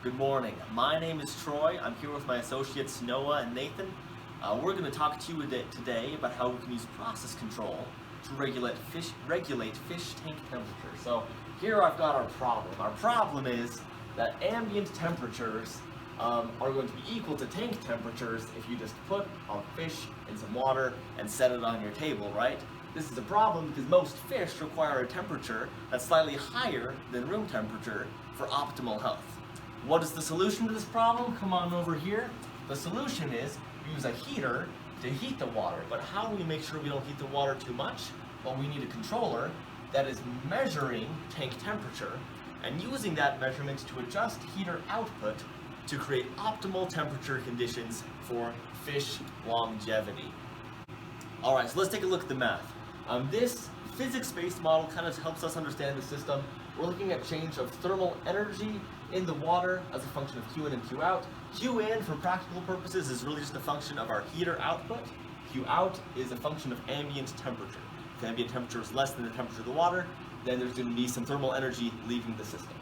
Good morning. My name is Troy. I'm here with my associates Noah and Nathan. We're going to talk to you today about how we can use process control to regulate fish tank temperature. So here I've got our problem. Our problem is that ambient temperatures are going to be equal to tank temperatures if you just put a fish in some water and set it on your table, right? This is a problem because most fish require a temperature that's slightly higher than room temperature for optimal health. What is the solution to this problem? Come on over here. The solution is use a heater to heat the water. But how do we make sure we don't heat the water too much? Well, we need a controller that is measuring tank temperature and using that measurement to adjust heater output to create optimal temperature conditions for fish longevity. Alright, so let's take a look at the math. This physics-based model kind of helps us understand the system. We're looking at change of thermal energy in the water as a function of Q in and Q out. Q in, for practical purposes, is really just a function of our heater output. Q out is a function of ambient temperature. If ambient temperature is less than the temperature of the water, then there's going to be some thermal energy leaving the system.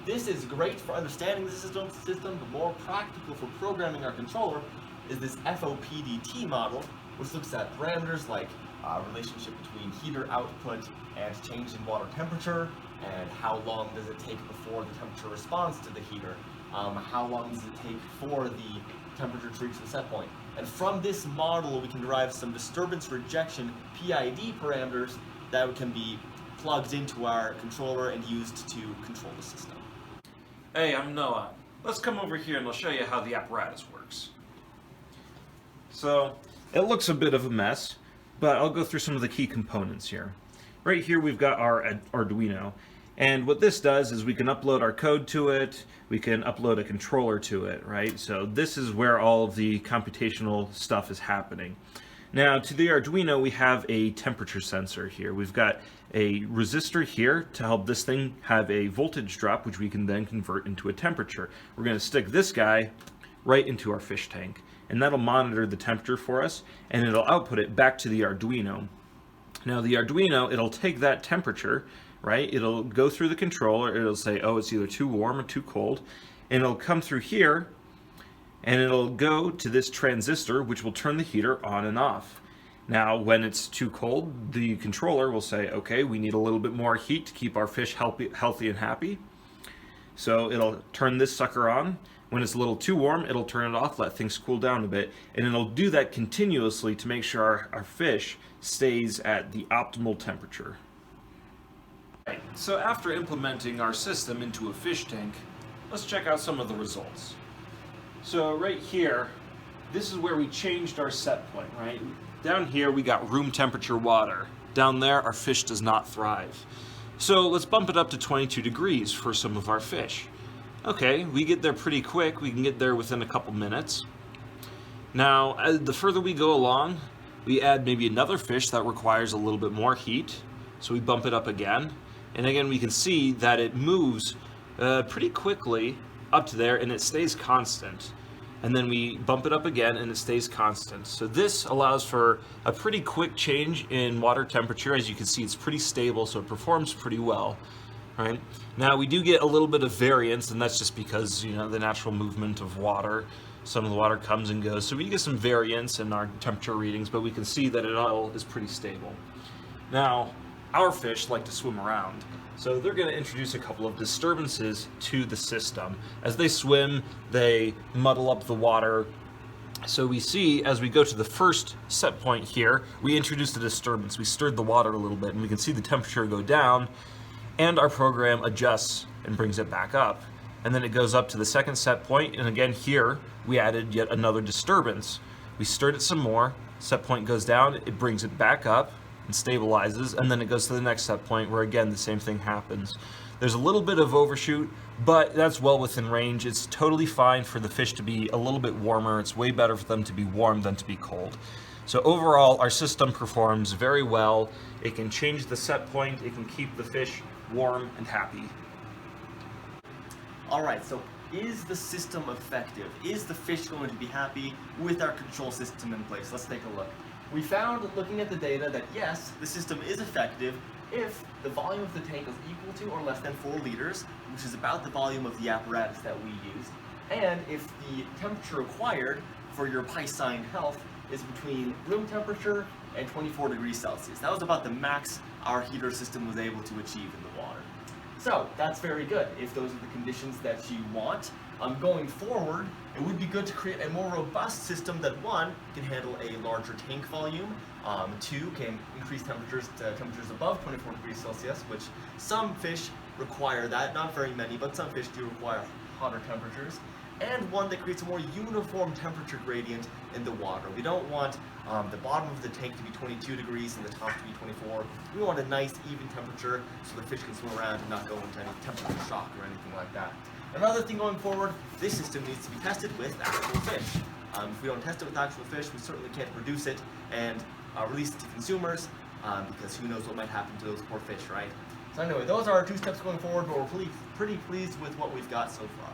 This is great for understanding the system, but more practical for programming our controller is this FOPDT model, which looks at parameters like relationship between heater output and change in water temperature, and how long does it take before the temperature responds to the heater, how long does it take for the temperature to reach the set point. And from this model we can derive some disturbance rejection PID parameters that can be plugged into our controller and used to control the system. Hey, I'm Noah. Let's come over here and I'll show you how the apparatus works. So, it looks a bit of a mess, but I'll go through some of the key components here. Right here we've got our Arduino, and what this does is we can upload our code to it, we can upload a controller to it, right? So this is where all of the computational stuff is happening. Now to the Arduino we have a temperature sensor here. We've got a resistor here to help this thing have a voltage drop, which we can then convert into a temperature. We're going to stick this guy right into our fish tank, and that'll monitor the temperature for us, and it'll output it back to the Arduino. Now the Arduino, it'll take that temperature, right? It'll go through the controller, it'll say, oh, it's either too warm or too cold, and it'll come through here, and it'll go to this transistor, which will turn the heater on and off. Now, when it's too cold, the controller will say, okay, we need a little bit more heat to keep our fish healthy and happy. So it'll turn this sucker on. When it's a little too warm, it'll turn it off, let things cool down a bit, and it'll do that continuously to make sure our fish stays at the optimal temperature. Right, so after implementing our system into a fish tank, let's check out some of the results. So right here, this is where we changed our set point, right? Down here we got room temperature water. Down there our fish does not thrive. So let's bump it up to 22 degrees for some of our fish. Okay, we get there pretty quick. We can get there within a couple minutes. Now, the further we go along, we add maybe another fish that requires a little bit more heat. So we bump it up again. And again, we can see that it moves pretty quickly up to there and it stays constant. And then we bump it up again and it stays constant. So this allows for a pretty quick change in water temperature. As you can see, it's pretty stable, so it performs pretty well. Right. Now we do get a little bit of variance, and that's just because, you know, the natural movement of water. Some of the water comes and goes, so we get some variance in our temperature readings, but we can see that it all is pretty stable. Now, our fish like to swim around, so they're going to introduce a couple of disturbances to the system. As they swim, they muddle up the water. So we see, as we go to the first set point here, we introduced a disturbance. We stirred the water a little bit, and we can see the temperature go down, and our program adjusts and brings it back up. And then it goes up to the second set point, and again here we added yet another disturbance. We stirred it some more, set point goes down, it brings it back up and stabilizes, and then it goes to the next set point where again the same thing happens. There's a little bit of overshoot, but that's well within range. It's totally fine for the fish to be a little bit warmer. It's way better for them to be warm than to be cold. So overall, our system performs very well. It can change the set point, it can keep the fish warm and happy. Alright, so is the system effective? Is the fish going to be happy with our control system in place? Let's take a look. We found, looking at the data, that yes, the system is effective if the volume of the tank is equal to or less than 4 liters, which is about the volume of the apparatus that we used, and if the temperature required for your Piscine Health is between room temperature and 24 degrees Celsius. That was about the max our heater system was able to achieve in the water. So that's very good if those are the conditions that you want. Going forward, it would be good to create a more robust system that, one, can handle a larger tank volume, two, can increase temperatures to temperatures above 24 degrees Celsius, which some fish require that, not very many, but some fish do require hotter temperatures, and one that creates a more uniform temperature gradient in the water. We don't want the bottom of the tank to be 22 degrees and the top to be 24. We want a nice even temperature so the fish can swim around and not go into any temperature shock or anything like that. Another thing going forward, this system needs to be tested with actual fish. If we don't test it with actual fish, we certainly can't produce it and release it to consumers because who knows what might happen to those poor fish, right? So anyway, those are our 2 steps going forward, but we're pretty pleased with what we've got so far.